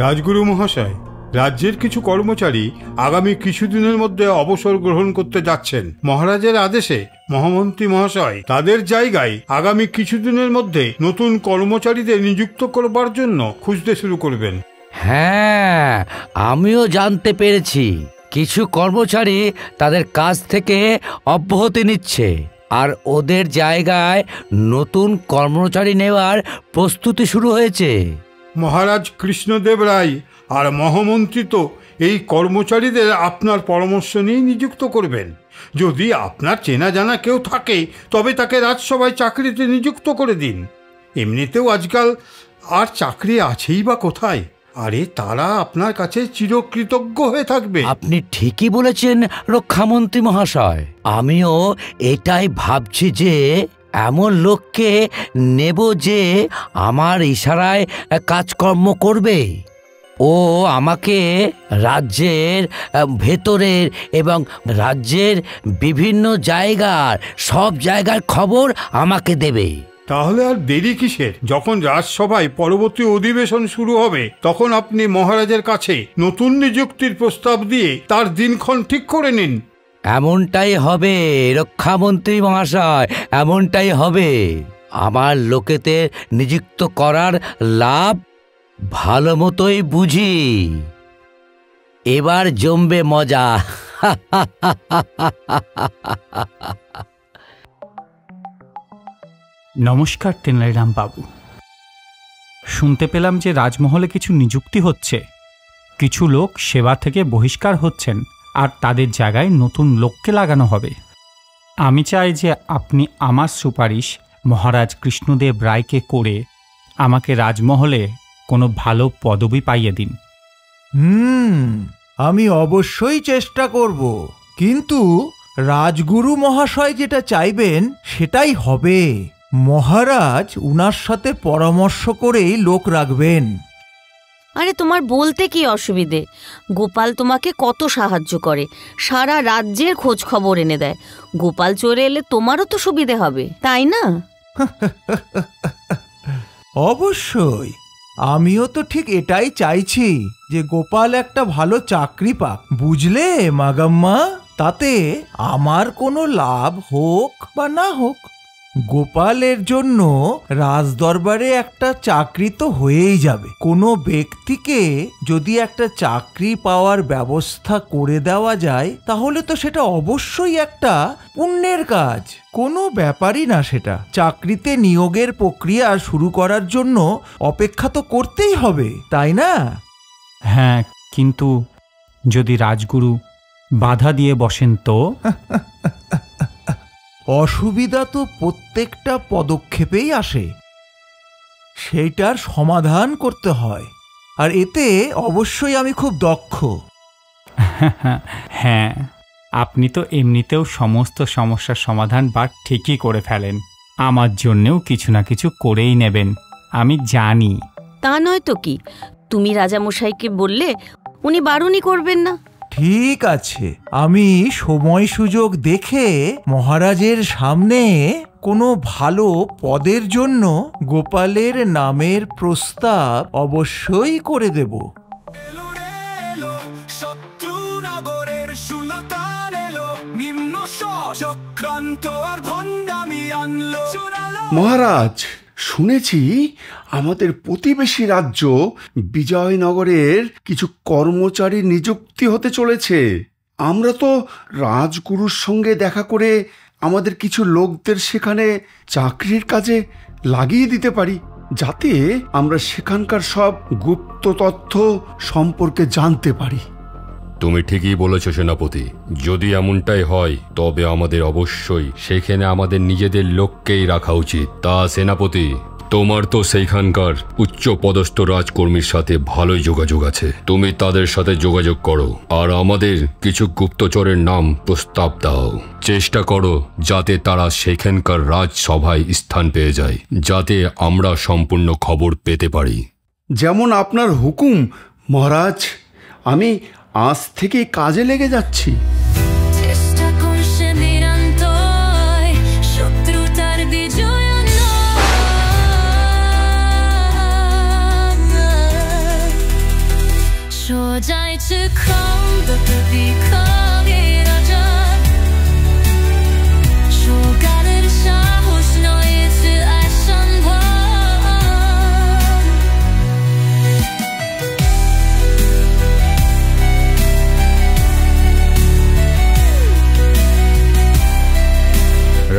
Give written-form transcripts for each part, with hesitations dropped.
রাজগুরু মহাশয়, রাজ্যের কিছু কর্মচারী আগামী কিছুদিনের মধ্যে অবসর গ্রহণ করতে যাচ্ছেন। মহারাজের আদেশে মহামন্ত্রী মহাশয় তাদের জায়গায় আগামী কিছুদিনের মধ্যে নতুন কর্মচারীদের নিযুক্ত করবার জন্য খুঁজতে শুরু করবেন। হ্যাঁ, আমিও জানতে পেরেছি কিছু কর্মচারী তাদের কাজ থেকে অব্যাহতি নিচ্ছে আর ওদের জায়গায় নতুন কর্মচারী নেওয়ার প্রস্তুতি শুরু হয়েছে। মহারাজ কৃষ্ণদেব রায় আর মহামন্ত্রী তো এই কর্মচারীদের আপনার পরামর্শ নিয়ে নিযুক্ত করবেন। যদি আপনার চেনা জানা কেউ থাকে তবে তাকে রাজসভায় চাকরিতে নিযুক্ত করে দিন। এমনিতেও আজকাল আর চাকরি আছেই বা কোথায়? আরে তারা আপনার কাছে চিরকৃতজ্ঞ হয়ে থাকবে। আপনি ঠিকই বলেছেন রক্ষামন্ত্রী মহাশয়, আমিও এটাই ভাবছি যে এমন লোককে নেব যে আমার ইশারায় কাজকর্ম করবে। ও আমাকে রাজ্যের ভেতরের এবং রাজ্যের বিভিন্ন সব জায়গার খবর আমাকে দেবে। তাহলে আর দেরি কিসের? যখন রাজসভায় পরবর্তী অধিবেশন শুরু হবে তখন আপনি মহারাজের কাছে নতুন নিযুক্তির প্রস্তাব দিয়ে তার দিনক্ষণ ঠিক করে নিন। এমনটাই হবে রক্ষামন্ত্রী মহাশয়, এমনটাই হবে। আমার লোকেদের নিযুক্ত করার লাভ ভালো মতোই বুঝি। এবার জমবে মজা। নমস্কার তেনালিরাম বাবু। শুনতে পেলাম যে রাজমহলে কিছু নিযুক্তি হচ্ছে, কিছু লোক সেবা থেকে বহিষ্কার হচ্ছেন আর তাদের জায়গায় নতুন লোককে লাগানো হবে। আমি চাই যে আপনি আমার সুপারিশ মহারাজ কৃষ্ণদেব রায়কে করে আমাকে রাজমহলে কোনো ভালো পদবি পাইয়ে দিন। আমি অবশ্যই চেষ্টা করব, কিন্তু রাজগুরু মহাশয় যেটা চাইবেন সেটাই হবে। মহারাজ উনার সাথে পরামর্শ করেই লোক রাখবেন। আরে তোমার বলতে কি অসুবিধে? গোপাল তোমাকে কত সাহায্য করে, সারা রাজ্যের খোঁজ খবর এনে দেয়। গোপাল চলে এলে তোমারও তো সুবিধে হবে, তাই না? অবশ্যই, আমিও তো ঠিক এটাই চাইছি যে গোপাল একটা ভালো চাকরি পাক, বুঝলে মাগাম্মা? তাতে আমার কোনো লাভ হোক বা না হোক, গোপালের জন্য রাজদরবারে একটা চাকরি তো হয়েই যাবে। কোনো ব্যক্তিকে যদি একটা চাকরি পাওয়ার ব্যবস্থা করে দেওয়া যায় তাহলে তো সেটা অবশ্যই একটা পুণ্যের কাজ। কোনো ব্যাপারই না সেটা। চাকরিতে নিয়োগের প্রক্রিয়া শুরু করার জন্য অপেক্ষা তো করতেই হবে, তাই না? হ্যাঁ, কিন্তু যদি রাজগুরু বাধা দিয়ে বসেন তো? অসুবিধা তো প্রত্যেকটা পদক্ষেপেই আসে, সেইটার সমাধান করতে হয়, আর এতে অবশ্যই আমি খুব দক্ষ। হ্যাঁ, আপনি তো এমনিতেও সমস্ত সমস্যার সমাধান ঠিকই করে ফেলেন। আমার জন্যেও কিছু না কিছু করেই নেবেন, আমি জানি। তা নয় তো কি, তুমি রাজামশাইকে বললে উনি বারণই করবেন না। ঠিক আছে, আমি সময় সুযোগ দেখে মহারাজের সামনে কোনো ভালো পদের জন্য গোপালের নামের প্রস্তাব অবশ্যই করে দেব। মহারাজ, শুনেছি আমাদের প্রতিবেশী রাজ্য বিজয়নগরের কিছু কর্মচারী নিযুক্তি হতে চলেছে। আমরা তো রাজগুরুর সঙ্গে দেখা করে আমাদের কিছু লোকদের সেখানে চাকরির কাজে লাগিয়ে দিতে পারি, যাতে আমরা সেখানকার সব গুপ্ত তথ্য সম্পর্কে জানতে পারি। তুমি ঠিকই বলেছ সেনাপতি। যদি এমনটাই হয় তবে আমাদের অবশ্যই সেখানে আমাদের নিজেদের লোককেই রাখা উচিত। তা সেনাপতি, তোমার তো সেইখানকার উচ্চ পদস্থ রাজকর্মীর সাথে ভালোই যোগাযোগ আছে, তুমি তাদের সাথে যোগাযোগ করো আর আমাদের কিছু গুপ্তচরের নাম প্রস্তাব দাও। চেষ্টা করো যাতে তারা সেখানকার রাজসভায় স্থান পেয়ে যায়, যাতে আমরা সম্পূর্ণ খবর পেতে পারি। যেমন আপনার হুকুম মহারাজ। আমি আজ থেকে কাজে লেগে যাচ্ছি।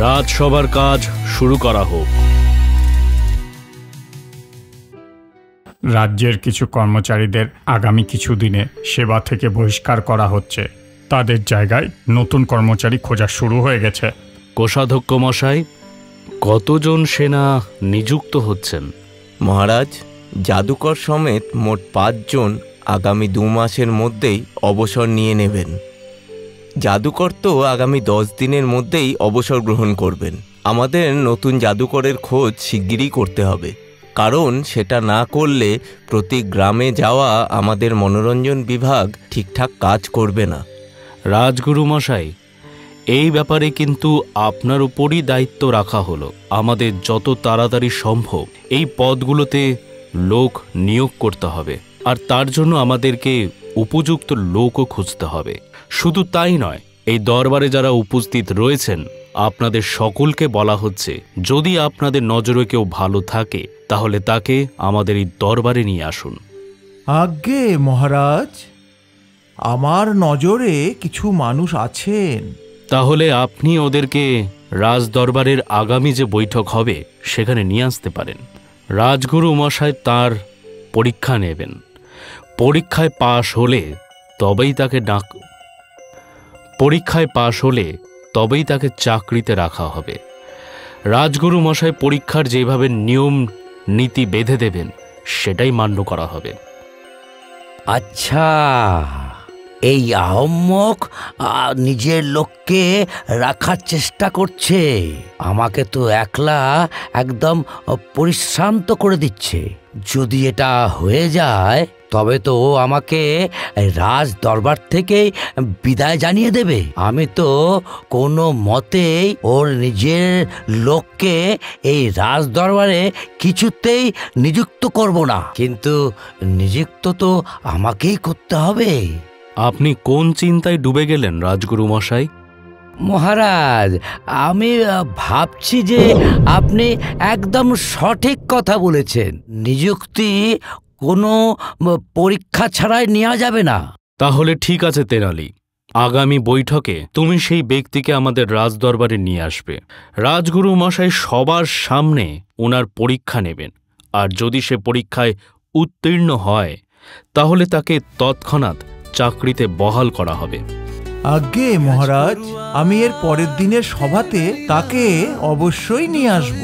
রাজসভার কাজ শুরু করা হোক। রাজ্যের কিছু কর্মচারীদের আগামী কিছুদিনে সেবা থেকে বহিষ্কার করা হচ্ছে। তাদের জায়গায় নতুন কর্মচারী খোঁজা শুরু হয়ে গেছে। কোষাধ্যক্ষ মশাই, কতজন সেনা নিযুক্ত হচ্ছেন? মহারাজ, জাদুকর সমেত মোট 5 জন আগামী 2 মাসের মধ্যেই অবসর নিয়ে নেবেন। জাদুকর তো আগামী 10 দিনের মধ্যেই অবসর গ্রহণ করবেন। আমাদের নতুন জাদুকরের খোঁজ শিগগিরই করতে হবে, কারণ সেটা না করলে প্রতি গ্রামে যাওয়া আমাদের মনোরঞ্জন বিভাগ ঠিকঠাক কাজ করবে না। রাজগুরু মশাই, এই ব্যাপারে কিন্তু আপনার উপরই দায়িত্ব রাখা হলো। আমাদের যত তাড়াতাড়ি সম্ভব এই পদগুলোতে লোক নিয়োগ করতে হবে, আর তার জন্য আমাদেরকে উপযুক্ত লোকও খুঁজতে হবে। শুধু তাই নয়, এই দরবারে যারা উপস্থিত রয়েছেন আপনাদের সকলকে বলা হচ্ছে, যদি আপনাদের নজরে কেউ ভালো থাকে তাহলে তাকে আমাদের এই দরবারে নিয়ে আসুন। আজ্ঞে মহারাজ, আমার নজরে কিছু মানুষ আছেন। তাহলে আপনি ওদেরকে রাজ দরবারের আগামী যে বৈঠক হবে সেখানে নিয়ে আসতে পারেন। রাজগুরু মশাই তার পরীক্ষা নেবেন। পরীক্ষায় পাশ হলে তবেই তাকে চাকরিতে রাখা হবে। রাজগুরু মশাই পরীক্ষার যেভাবে নিয়ম নীতি বেঁধে দেবেন সেটাই মান্য করা হবে। আচ্ছা, এই আহম্মক নিজের লোককে রাখার চেষ্টা করছে, আমাকে তো একলা একদম পরিশ্রান্ত করে দিচ্ছে। যদি এটা হয়ে যায় তবে তো ও আমাকে রাজ দরবার থেকে বিদায় জানিয়ে দেবে। আমি তো কোনো মতেই ওর নিজের লোককে এই রাজ দরবারে কিছুতেই নিযুক্ত করব না, কিন্তু নিযুক্ত তো আমাকেই করতে হবে। আপনি কোন চিন্তায় ডুবে গেলেন রাজগুরু মশাই? মহারাজ, আমি ভাবছি যে আপনি একদম সঠিক কথা বলেছেন। নিযুক্তি কোনো পরীক্ষা ছাড়াই নেওয়া যাবে না। তাহলে ঠিক আছে তেনালি, আগামী বৈঠকে তুমি সেই ব্যক্তিকে আমাদের রাজদরবারে নিয়ে আসবে। রাজগুরু মশাই সবার সামনে ওনার পরীক্ষা নেবেন, আর যদি সে পরীক্ষায় উত্তীর্ণ হয় তাহলে তাকে তৎক্ষণাৎ চাকরিতে বহাল করা হবে। আজ্ঞে মহারাজ, আমি এর পরের দিনের সভাতে তাকে অবশ্যই নিয়ে আসব।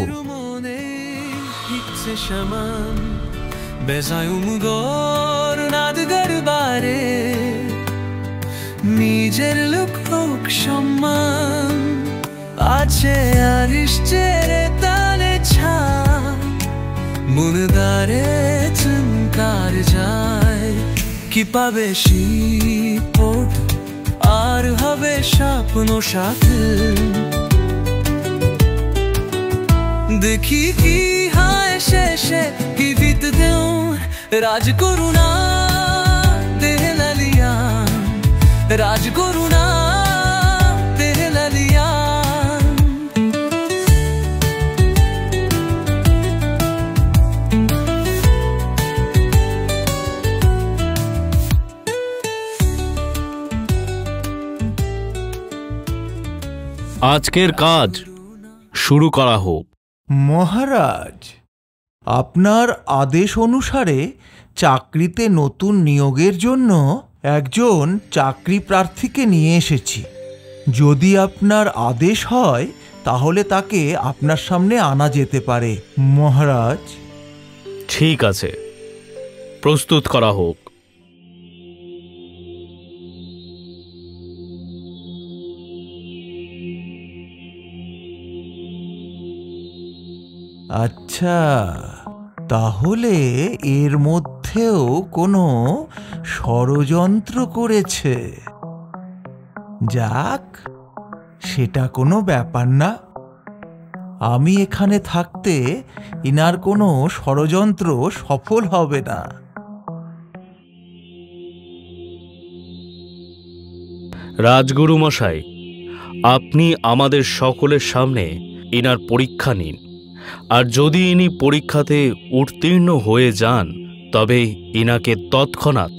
নিজের লোক সম্মান আছে আরিষ্টের তালে ছা মনদারে চমকার যায় কি পাবে শীত আর হবে স্বপ্ন সাথে দেখি কি হয় শেষে কি বিত দেও রাজকরুণা দেহলালিয়া রাজকরুণা দেহলালিয়া। আজকের কাজ শুরু করা হোক। মহারাজ, আপনার আদেশ অনুসারে চাকরিতে নতুন নিয়োগের জন্য একজন চাকরি প্রার্থীকে নিয়ে এসেছি। যদি আপনার আদেশ হয় তাহলে তাকে আপনার সামনে আনা যেতে পারে মহারাজ। ঠিক আছে, প্রস্তুত করা হোক। আচ্ছা, তাহলে এর মধ্যেও কোনো ষড়যন্ত্র করেছে। যাক, সেটা কোনো ব্যাপার না। আমি এখানে থাকতে ইনার কোনো ষড়যন্ত্র সফল হবে না। রাজগুরু মশাই, আপনি আমাদের সকলের সামনে ইনার পরীক্ষা নিন, আর যদি ইনি পরীক্ষাতে উত্তীর্ণ হয়ে যান তবে ইনাকে তৎক্ষণাৎ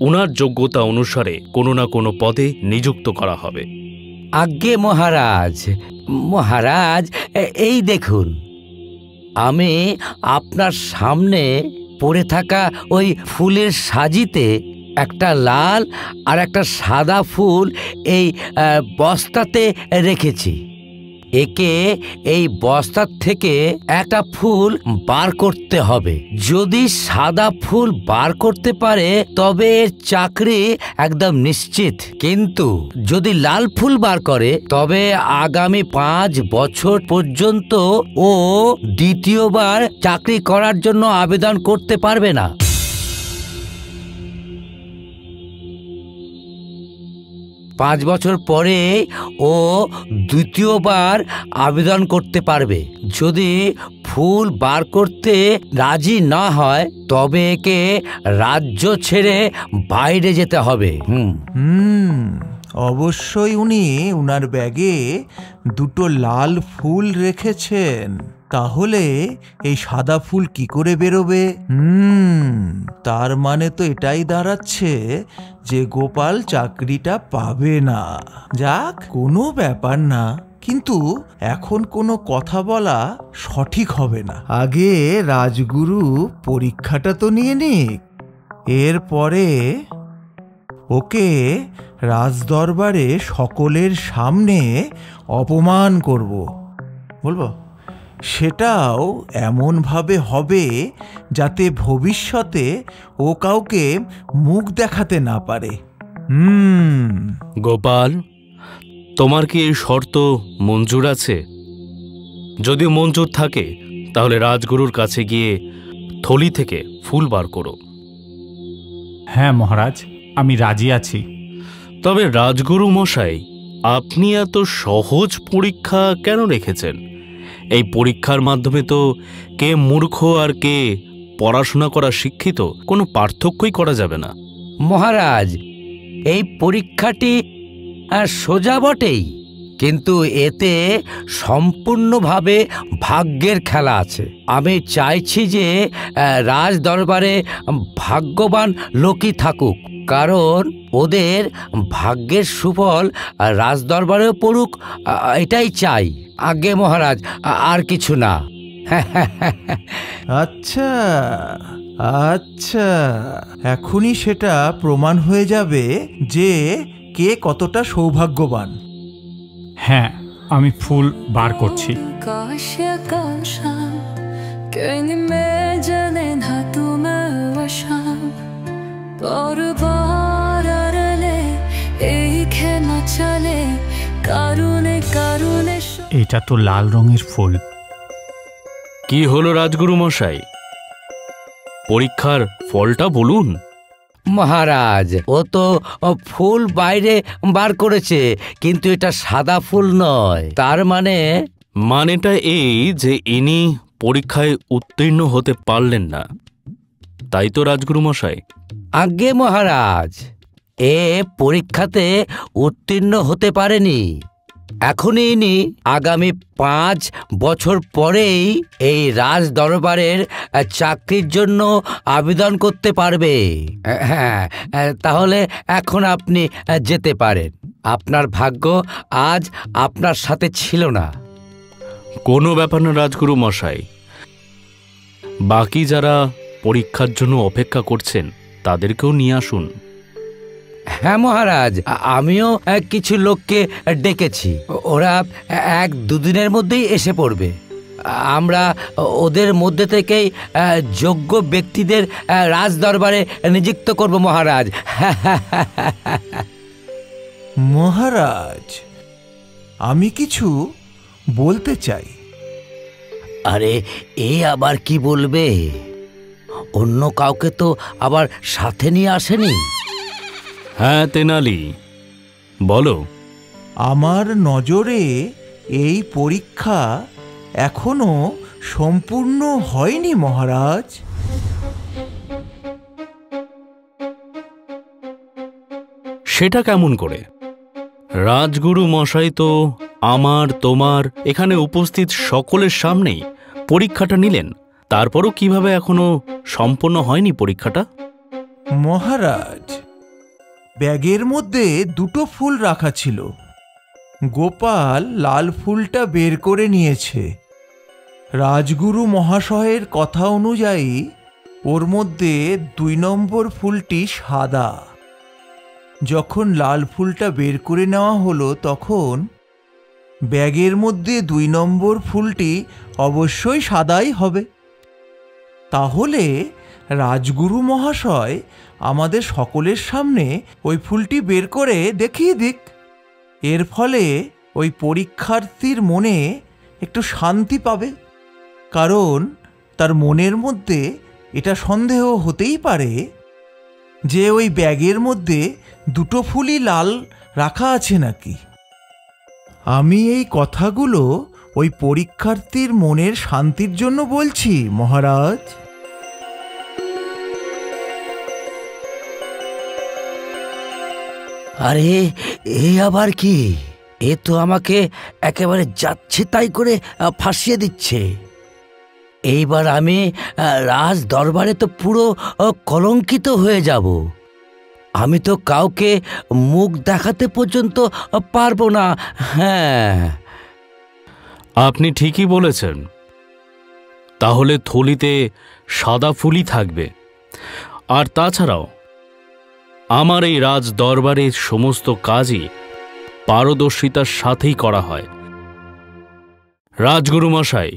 উনার যোগ্যতা অনুসারে কোনো না কোনো পদে নিযুক্ত করা হবে। আজ্ঞে মহারাজ, মহারাজ এই দেখুন, আমি আপনার সামনে পড়ে থাকা ওই ফুলের সাজিতে একটা লাল আর একটা সাদা ফুল এই বস্তাতে রেখেছি। একে এই বস্তার থেকে একটা ফুল বার করতে হবে। যদি সাদা ফুল বার করতে পারে তবে এর চাকরি একদম নিশ্চিত, কিন্তু যদি লাল ফুল বার করে তবে আগামী 5 বছর পর্যন্ত ও দ্বিতীয়বার চাকরি করার জন্য আবেদন করতে পারবে না। পাঁচ বছর পরে ও দ্বিতীয়বার আবেদন করতে পারবে। যদি ফুল বার করতে রাজি না হয় তবে একে রাজ্য ছেড়ে বাইরে যেতে হবে। অবশ্যই উনি উনার ব্যাগে দুটো লাল ফুল রেখেছেন, তাহলে এই সাদা ফুল কি করে বেরোবে? তার মানে তো এটাই দাঁড়াচ্ছে যে গোপাল চাকরিটা পাবে না। যাক, কোনো ব্যাপার না, কিন্তু এখন কোনো কথা বলা সঠিক হবে না। আগে রাজগুরু পরীক্ষাটা তো নিয়ে নিক, এরপরে ওকে রাজদরবারে সকলের সামনে অপমান করব, বলবো। সেটাও এমনভাবে হবে যাতে ভবিষ্যতে ও কাউকে মুখ দেখাতে না পারে। গোপাল, তোমার কি এই শর্ত মঞ্জুর আছে? যদি মঞ্জুর থাকে তাহলে রাজগুরুর কাছে গিয়ে থলি থেকে ফুল বার করো। হ্যাঁ মহারাজ, আমি রাজি আছি। তবে রাজগুরু মশাই, আপনি এত সহজ পরীক্ষা কেন রেখেছেন? এই পরীক্ষার মাধ্যমে তো কে মূর্খ আর কে পড়াশোনা করা শিক্ষিত কোনো পার্থক্যই করা যাবে না। মহারাজ, এই পরীক্ষাটি সোজা বটেই, কিন্তু এতে সম্পূর্ণভাবে ভাগ্যের খেলা আছে। আমি চাইছি যে রাজ দরবারে ভাগ্যবান লোকই থাকুক, কারণ ওদের ভাগ্যের সুফল রাজ দরবারেও পড়ুক, এটাই চাই। আজ্ঞে মহারাজ, আর কিছু না। আচ্ছা আচ্ছা, এখনই সেটা প্রমাণ হয়ে যাবে যে কে কতটা সৌভাগ্যবান। হ্যাঁ, আমি ফুল বার করছি। এটা তো লাল রঙের ফুল। কি হলো রাজগুরু মশাই, পরীক্ষার ফলটা বলুন। মহারাজ, ও তো ফুল বাইরে বার করেছে, কিন্তু এটা সাদা ফুল নয়। তার মানেটা এই যে ইনি পরীক্ষায় উত্তীর্ণ হতে পারলেন না, তাই তো রাজগুরু মশাই? আজ্ঞে মহারাজ, এ পরীক্ষাতে উত্তীর্ণ হতে পারেনি। এখনই ইনি আগামী 5 বছর পরেই এই রাজ দরবারের চাকরির জন্য আবেদন করতে পারবে। হ্যাঁ, তাহলে এখন আপনি যেতে পারেন। আপনার ভাগ্য আজ আপনার সাথে ছিল না। কোনো ব্যাপার না রাজগুরু মশাই, বাকি যারা পরীক্ষার জন্য অপেক্ষা করছেন তাদেরকেও নিয়ে আসুন। হ্যাঁ মহারাজ, আমিও কিছু লোককে ডেকেছি, ওরা 1-2 দিনের মধ্যেই এসে পড়বে। আমরা ওদের মধ্যে থেকেই যোগ্য ব্যক্তিদের রাজ দরবারে নিযুক্ত করব মহারাজ। মহারাজ, আমি কিছু বলতে চাই। আরে, এ আবার কি বলবে? অন্য কাউকে তো আবার সাথে নিয়ে আসেনি। হ্যাঁ তেনালি, বলো। আমার নজরে এই পরীক্ষা এখনো সম্পূর্ণ হয়নি মহারাজ। সেটা কেমন করে? রাজগুরু মশাই তো আমার, তোমার, এখানে উপস্থিত সকলের সামনেই পরীক্ষাটা নিলেন, তারপরও কিভাবে এখনো সম্পূর্ণ হয়নি পরীক্ষাটা? মহারাজ, ব্যাগের মধ্যে 2টো ফুল রাখা ছিল, গোপাল লাল ফুলটা বের করে নিয়েছে। রাজগুরু মহাশয়ের কথা অনুযায়ী ওর মধ্যে 2 নম্বর ফুলটি সাদা। যখন লাল ফুলটা বের করে নেওয়া হলো তখন ব্যাগের মধ্যে 2 নম্বর ফুলটি অবশ্যই সাদাই হবে। তাহলে রাজগুরু মহাশয় আমাদের সকলের সামনে ওই ফুলটি বের করে দেখিয়ে দিক। এর ফলে ওই পরীক্ষার্থীর মনে একটু শান্তি পাবে, কারণ তার মনের মধ্যে এটা সন্দেহ হতেই পারে যে ওই ব্যাগের মধ্যে 2টো ফুলই লাল রাখা আছে নাকি। আমি এই কথাগুলো ওই পরীক্ষার্থীর মনের শান্তির জন্য বলছি মহারাজ। আরে এ আবার কি? এ তো আমাকে একেবারে যাচ্ছে তাই করে ফাঁসিয়ে দিচ্ছে। এইবার আমি রাজ দরবারে তো পুরো কলঙ্কিত হয়ে যাব। আমি তো কাউকে মুখ দেখাতে পর্যন্ত পারবো না। হ্যাঁ, আপনি ঠিকই বলেছেন। তাহলে থলিতে সাদা ফুলই থাকবে। আর তাছাড়াও আমার এই রাজ দরবারের সমস্ত কাজই পারদর্শিতার সাথেই করা হয়। রাজগুরু মশাই,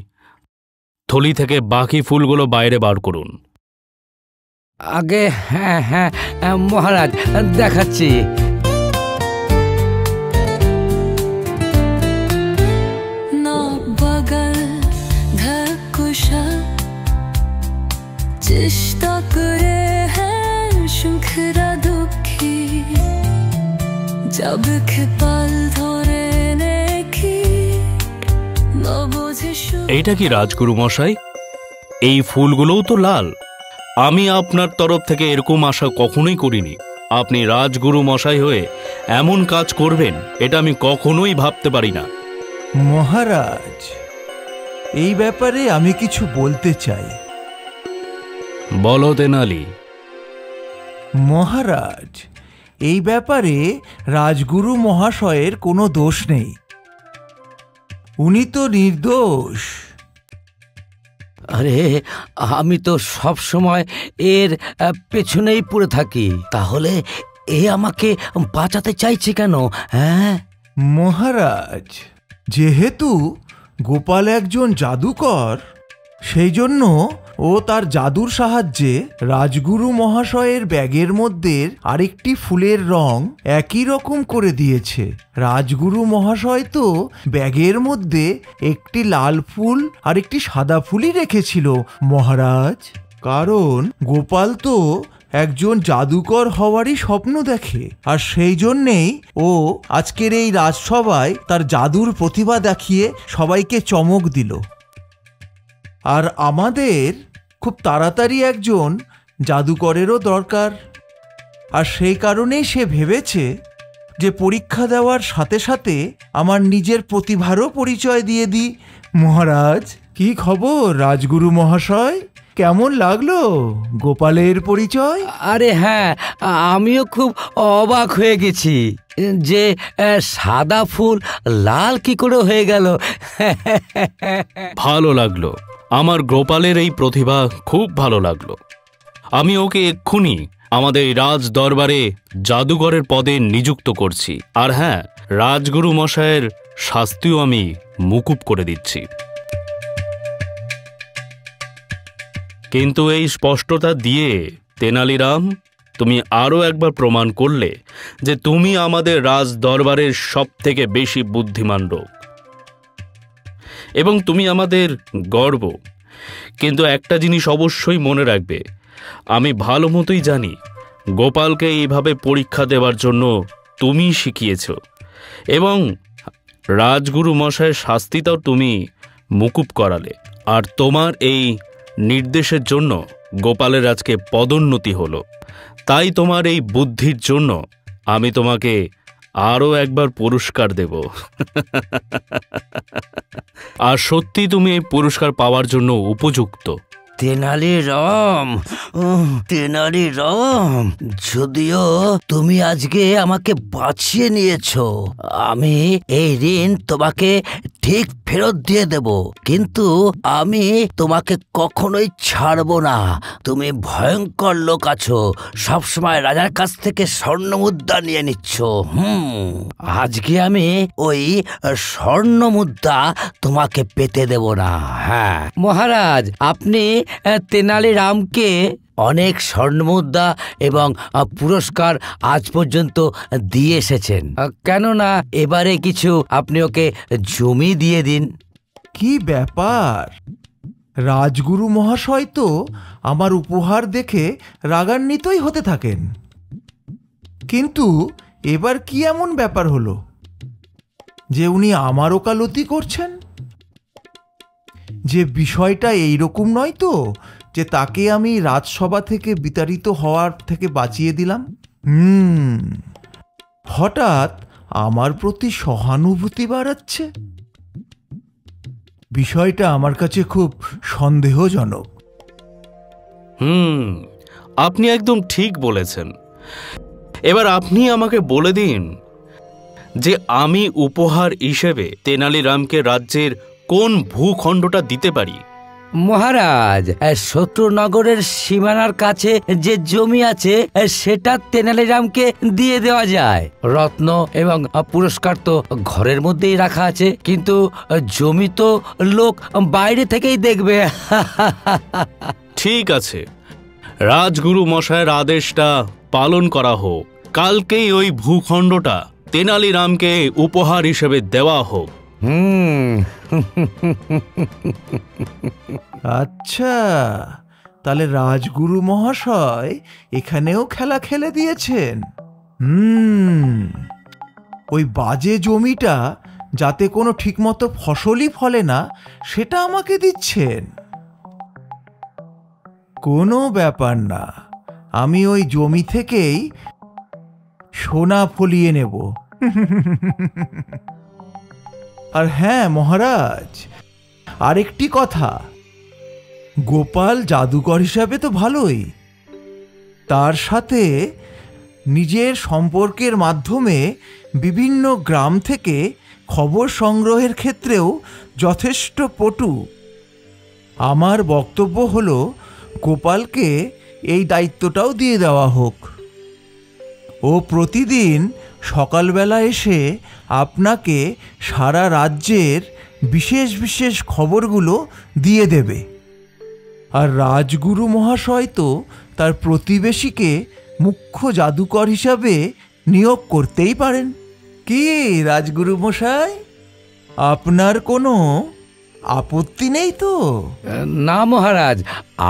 থলি থেকে বাকি ফুলগুলো বাইরে বার করুন। আগে হ্যাঁ হ্যাঁ মহারাজ, দেখাচ্ছি। না বগল ধকুশা চেষ্টা করে হ্যাঁ সুখরা দুঃখী জব খেপাল ধরে নেকি না বুঝে। এইটা কি রাজগুরু মশাই? এই ফুলগুলোও তো লাল। আমি আপনার তরফ থেকে এরকম আশা কখনোই করিনি। আপনি রাজগুরু মশাই হয়ে এমন কাজ করবেন এটা আমি কখনোই ভাবতে পারি না। মহারাজ, এই ব্যাপারে আমি কিছু বলতে চাই। বলো তেনালি। মহারাজ, এই ব্যাপারে রাজগুরু মহাশয়ের কোনো দোষ নেই। উনি তো নির্দোষ। আরে আমি তো সব সময় এর পেছনেই পড়ে থাকি। তাহলে এ আমাকে বাঁচাতে চাইছে কেন? হ্যাঁ মহারাজ, যেহেতু গোপাল একজন জাদুকর, সেই জন্য ও তার জাদুর সাহায্যে রাজগুরু মহাশয়ের ব্যাগের মধ্যে আরেকটি ফুলের রং একই রকম করে দিয়েছে। রাজগুরু মহাশয় তো ব্যাগের মধ্যে একটি লাল ফুল আর একটি সাদা ফুলই রেখেছিল মহারাজ, কারণ গোপাল তো একজন জাদুকর হওয়ারই স্বপ্ন দেখে। আর সেই জন্যেই ও আজকের এই রাজসভায় তার জাদুর প্রতিভা দেখিয়ে সবাইকে চমক দিল। আর আমাদের খুব তাড়াতাড়ি একজন জাদুকরেরও দরকার। আর সেই কারণেই সে ভেবেছে যে পরীক্ষা দেওয়ার সাথে সাথে আমার নিজের প্রতিভারও পরিচয় দিয়ে দিই। মহারাজ, কি খবর রাজগুরু মহাশয়? কেমন লাগলো গোপালের পরিচয়? আরে হ্যাঁ, আমিও খুব অবাক হয়ে গেছি যে সাদা ফুল লাল কি করে হয়ে গেল। ভালো লাগলো। আমার গোপালের এই প্রতিভা খুব ভালো লাগলো। আমি ওকে এক্ষুনি আমাদের রাজ দরবারে জাদুঘরের পদে নিযুক্ত করছি। আর হ্যাঁ, রাজগুরু মশাইয়ের শাস্তিও আমি মুকুব করে দিচ্ছি। কিন্তু এই স্পষ্টতা দিয়ে তেনালিরাম, তুমি আরও একবার প্রমাণ করলে যে তুমি আমাদের রাজ দরবারের সব থেকে বেশি বুদ্ধিমান লোক এবং তুমি আমাদের গর্ব। কিন্তু একটা জিনিস অবশ্যই মনে রাখবে, আমি ভালো মতোই জানি গোপালকে এইভাবে পরীক্ষা দেওয়ার জন্য তুমি শিখিয়েছ এবং রাজগুরু মশাইয়ের শাস্তিটাও তুমি মুকুব করালে। আর তোমার এই নির্দেশের জন্য গোপালের আজকে পদোন্নতি হলো। তাই তোমার এই বুদ্ধির জন্য আমি তোমাকে আরও একবার পুরস্কার দেব। আর সত্যি তুমি এই পুরস্কার পাওয়ার জন্য উপযুক্ত। তেনালি রাম, যদিও তুমি আজকে আমাকে বাঁচিয়ে নিয়েছো, আমি এই ঋণ তোমাকে ঠিক ফেরত দিয়ে দেব, কিন্তু আমি তোমাকে কখনোই ছাড়বো না। তুমি ভয়ঙ্কর লোক আছো, সবসময় রাজার কাছ থেকে স্বর্ণ মুদ্রা নিয়ে নিচ্ছ। আজকে আমি ওই স্বর্ণ মুদ্রা তোমাকে পেতে দেব না। হ্যাঁ মহারাজ, আপনি তেনালি রামকে অনেক স্বর্ণমুদ্রা এবং পুরস্কার আজ পর্যন্ত দিয়ে এসেছেন, কেননা এবারে কিছু আপনি ওকে জমি দিয়ে দিন। কি ব্যাপার, রাজগুরু মহাশয় তো আমার উপহার দেখে রাগান্বিতই হতে থাকেন, কিন্তু এবার কি এমন ব্যাপার হলো যে উনি আমার ওকালতি করছেন? যে বিষয়টা এইরকম নয় তো যে তাকে আমি রাজসভা থেকে বিতাড়িত হওয়ার থেকে বাঁচিয়ে দিলাম। হঠাৎ আমার প্রতি সহানুভূতি বাড়াচ্ছে। বিষয়টা আমার কাছে খুব সন্দেহজনক। আপনি একদম ঠিক বলেছেন। এবার আপনি আমাকে বলে দিন যে আমি উপহার হিসেবে তেনালি রামকে রাজ্যের কোন ভূখণ্ডটা দিতে পারি? মহারাজ, শত্রুনগরের সীমানার কাছে যে জমি আছে সেটা তেনালিরামকে দিয়ে দেওয়া যায়। রত্ন এবং পুরস্কার তো ঘরের মধ্যেই রাখা আছে, কিন্তু জমি তো লোক বাইরে থেকেই দেখবে। ঠিক আছে, রাজগুরু মশাইয়ের আদেশটা পালন করা হোক। কালকেই ওই ভূখণ্ডটা তেনালিরামকে উপহার হিসেবে দেওয়া হোক। আচ্ছা, তাহলে রাজগুরু মহাশয় এখানেও খেলা খেলে দিয়েছেন। ওই বাজে জমিটা যাতে কোনো ঠিকমতো ফসলই ফলে না সেটা আমাকে দিচ্ছেন। কোনো ব্যাপার না, আমি ওই জমি থেকেই সোনা ফলিয়ে নেব। আর হ্যাঁ মহারাজ, আরেকটি কথা, গোপাল জাদুকর হিসাবে তো ভালোই, তার সাথে নিজের সম্পর্কের মাধ্যমে বিভিন্ন গ্রাম থেকে খবর সংগ্রহের ক্ষেত্রেও যথেষ্ট পটু। আমার বক্তব্য হলো গোপালকে এই দায়িত্বটাও দিয়ে দেওয়া হোক। ও প্রতিদিন সকালবেলা এসে আপনাকে সারা রাজ্যের বিশেষ বিশেষ খবরগুলো দিয়ে দেবে। আর রাজগুরু মহাশয় তো তার প্রতিবেশীকে মুখ্য জাদুকর হিসাবে নিয়োগ করতেই পারেন। কি রাজগুরু মশাই, আপনার কোনো আপত্তি নেই তো? না মহারাজ,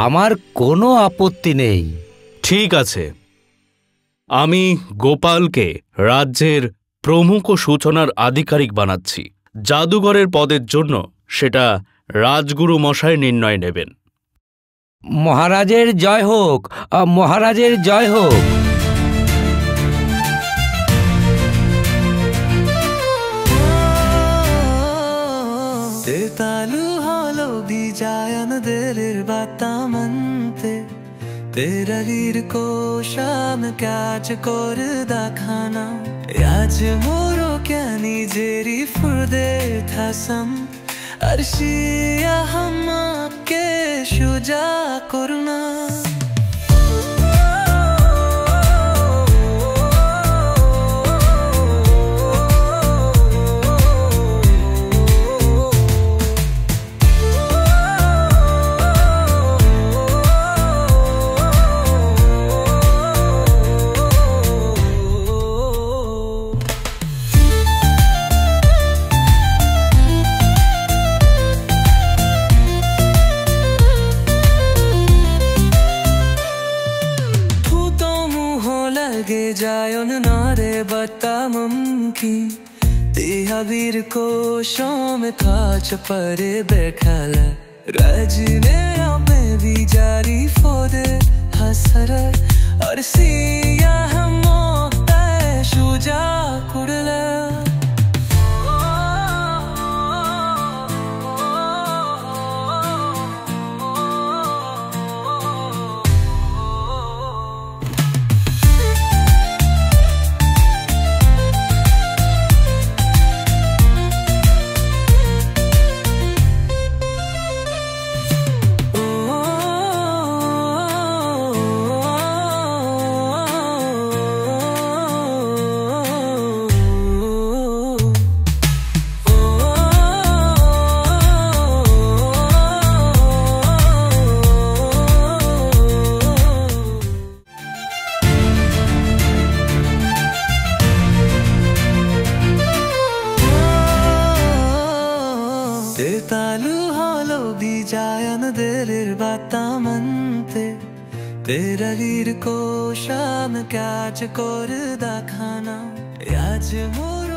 আমার কোনো আপত্তি নেই। ঠিক আছে, আমি গোপালকে রাজ্যের প্রমুখ সূচনার আধিকারিক বানাচ্ছি। জাদুঘরের পদের জন্য সেটা রাজগুরু মশাই নির্ণয় নেবেন। মহারাজের জয় হোক, মহারাজের জয় হোক। তেতালু হলো বিজয়নদের বাতামন্তে, তেরালির কোশাম কাজ করে দেখানা, আজ মোরো ক্যানি জেরি ফুরদে থাসম, আরশিয়া হামাকে সুজা করনা। जायन नारे बतामम की तेहावीर को शाम थाच पर बैखाला, रजने में भी जारी फोदे हसर और सिया हम शुजा कुड़ला। চালু হলো বিজয়ানদের বাতামন্তে তেরাগির কোশাম ক্যাচ করে দেখানা আজ মোর